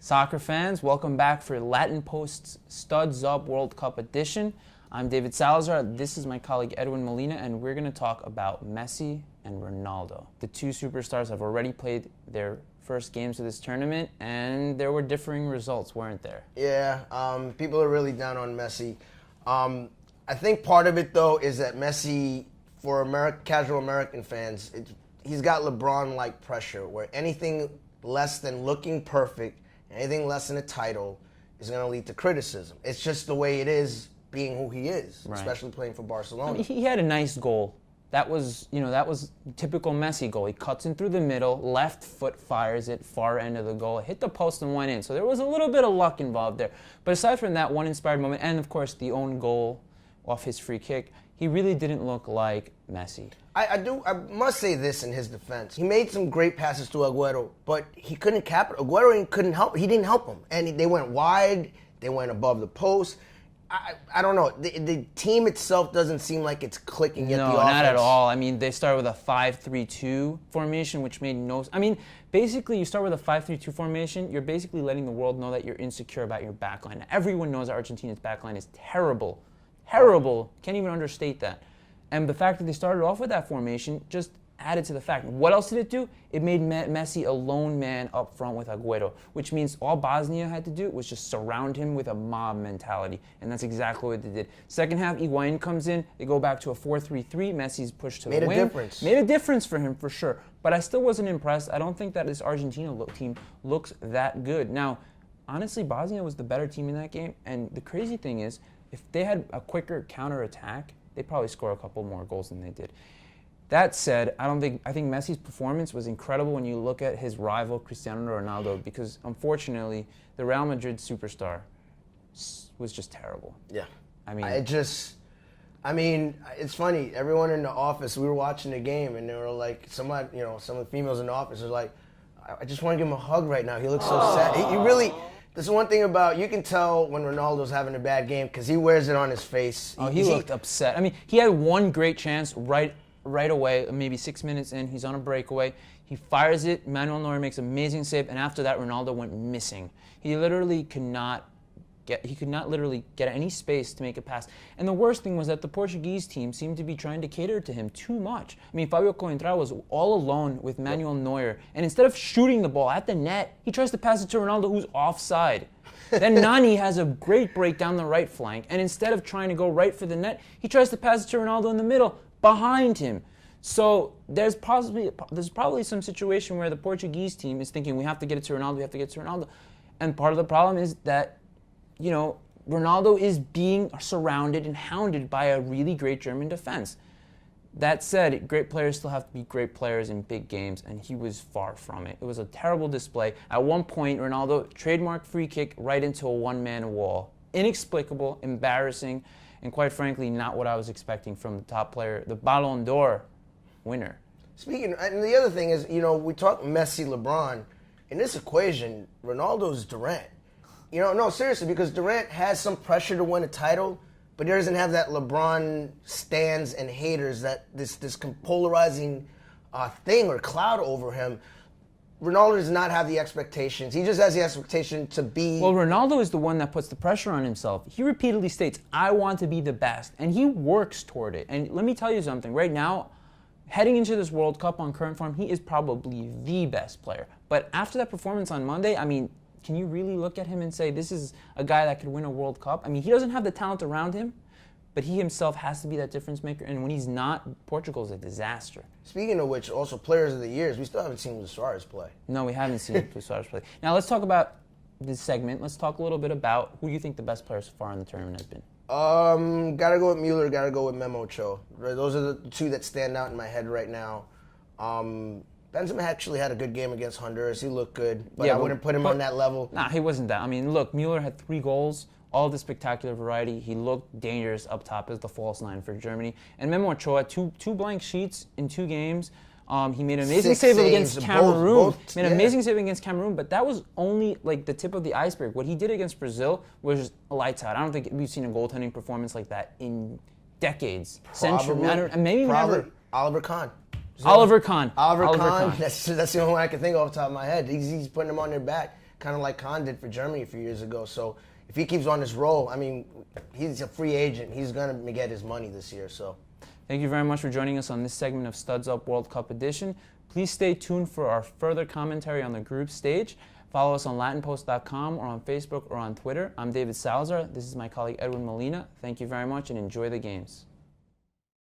Soccer fans, welcome back for Latin Post's Studs Up World Cup edition. I'm David Salazar. This is my colleague Edwin Molina, and we're going to talk about Messi and Ronaldo. The two superstars have already played their first games of this tournament, and there were differing results, weren't there? Yeah, people are really down on Messi. I think part of it, though, is that Messi, for casual American fans, he's got LeBron-like pressure, where anything less than looking perfect, anything less than a title, is going to lead to criticism. It's just the way it is, being who he is, right. Especially playing for Barcelona. I mean, he had a nice goal. That was typical Messi goal. He cuts in through the middle, left foot fires it, far end of the goal, hit the post and went in. So there was a little bit of luck involved there. But aside from that one inspired moment, and of course the own goal off his free kick, he really didn't look like Messi. I must say this in his defense. He made some great passes to Agüero, but he couldn't Agüero couldn't help. He didn't help him. And they went wide. They went above the post. I don't know. The team itself doesn't seem like it's clicking yet. No, the offense. Not at all. I mean, they started with a 5-3-2 formation, which made no sense. I mean, basically, you start with a 5-3-2 formation, you're basically letting the world know that you're insecure about your backline. Everyone knows that Argentina's backline is terrible. Terrible. Can't even understate that. And the fact that they started off with that formation just added to the fact. What else did it do? It made Messi a lone man up front with Agüero, which means all Bosnia had to do was just surround him with a mob mentality, and that's exactly what they did. Second half, Higuain comes in. They go back to a 4-3-3. Messi's pushed to the wing. Made a difference. Made a difference for him, for sure. But I still wasn't impressed. I don't think that this Argentina team looks that good. Now, honestly, Bosnia was the better team in that game, and the crazy thing is, if they had a quicker counterattack, they'd probably score a couple more goals than they did. That said, I think Messi's performance was incredible when you look at his rival Cristiano Ronaldo, because unfortunately the Real Madrid superstar was just terrible. Yeah. I mean, it's funny. Everyone in the office, we were watching the game, and they were like, some of the females in the office were like, I just want to give him a hug right now. He looks so sad. He really. There's one thing about, you can tell when Ronaldo's having a bad game because he wears it on his face. He looked upset. I mean, he had one great chance right away, maybe 6 minutes in. He's on a breakaway. He fires it. Manuel Neuer makes an amazing save, and after that, Ronaldo went missing. He could not literally get any space to make a pass. And the worst thing was that the Portuguese team seemed to be trying to cater to him too much. I mean, Fabio Coentrão was all alone with Manuel Neuer, and instead of shooting the ball at the net, he tries to pass it to Ronaldo, who's offside. Then Nani has a great break down the right flank, and instead of trying to go right for the net, he tries to pass it to Ronaldo in the middle, behind him. So there's probably some situation where the Portuguese team is thinking, we have to get it to Ronaldo, And part of the problem is that, Ronaldo is being surrounded and hounded by a really great German defense. That said, great players still have to be great players in big games, and he was far from it. It was a terrible display. At one point, Ronaldo trademark free kick right into a one-man wall. Inexplicable, embarrassing, and quite frankly, not what I was expecting from the top player, the Ballon d'Or winner. And the other thing is, we talk Messi, LeBron. In this equation, Ronaldo's Durant. No, seriously, because Durant has some pressure to win a title, but he doesn't have that LeBron stands and haters, that this polarizing thing or cloud over him. Ronaldo does not have the expectations. He just has the expectation to be... Well, Ronaldo is the one that puts the pressure on himself. He repeatedly states, I want to be the best, and he works toward it. And let me tell you something. Right now, heading into this World Cup on current form, he is probably the best player. But after that performance on Monday, I mean, can you really look at him and say, this is a guy that could win a World Cup? I mean, he doesn't have the talent around him, but he himself has to be that difference maker. And when he's not, Portugal's a disaster. Speaking of which, also players of the years, we still haven't seen Luis Suarez play. No, we haven't seen Luis Suarez play. Now, let's talk about this segment. Let's talk a little bit about who you think the best player so far in the tournament has been. Gotta go with Mueller, gotta go with Memo Ochoa. Those are the two that stand out in my head right now. Benzema actually had a good game against Honduras. He looked good, but I wouldn't put him on that level. Nah, he wasn't that. I mean, look, Mueller had 3 goals, all the spectacular variety. He looked dangerous up top as the false nine for Germany. And Memo Ochoa, two blank sheets in 2 games. He made an amazing save against Cameroon. Amazing save against Cameroon, but that was only like the tip of the iceberg. What he did against Brazil was lights out. I don't think we've seen a goaltending performance like that in decades, centuries. Maybe never. Oliver Kahn. Oliver Kahn. That's the only one I can think of off the top of my head. He's putting them on their back. kind of like Kahn did for Germany a few years ago. So if he keeps on this roll, I mean, he's a free agent. He's going to get his money this year. So thank you very much for joining us on this segment of Studs Up World Cup edition. Please stay tuned for our further commentary on the group stage. Follow us on latinpost.com or on Facebook or on Twitter. I'm David Salazar. This is my colleague Edwin Molina. Thank you very much and enjoy the games.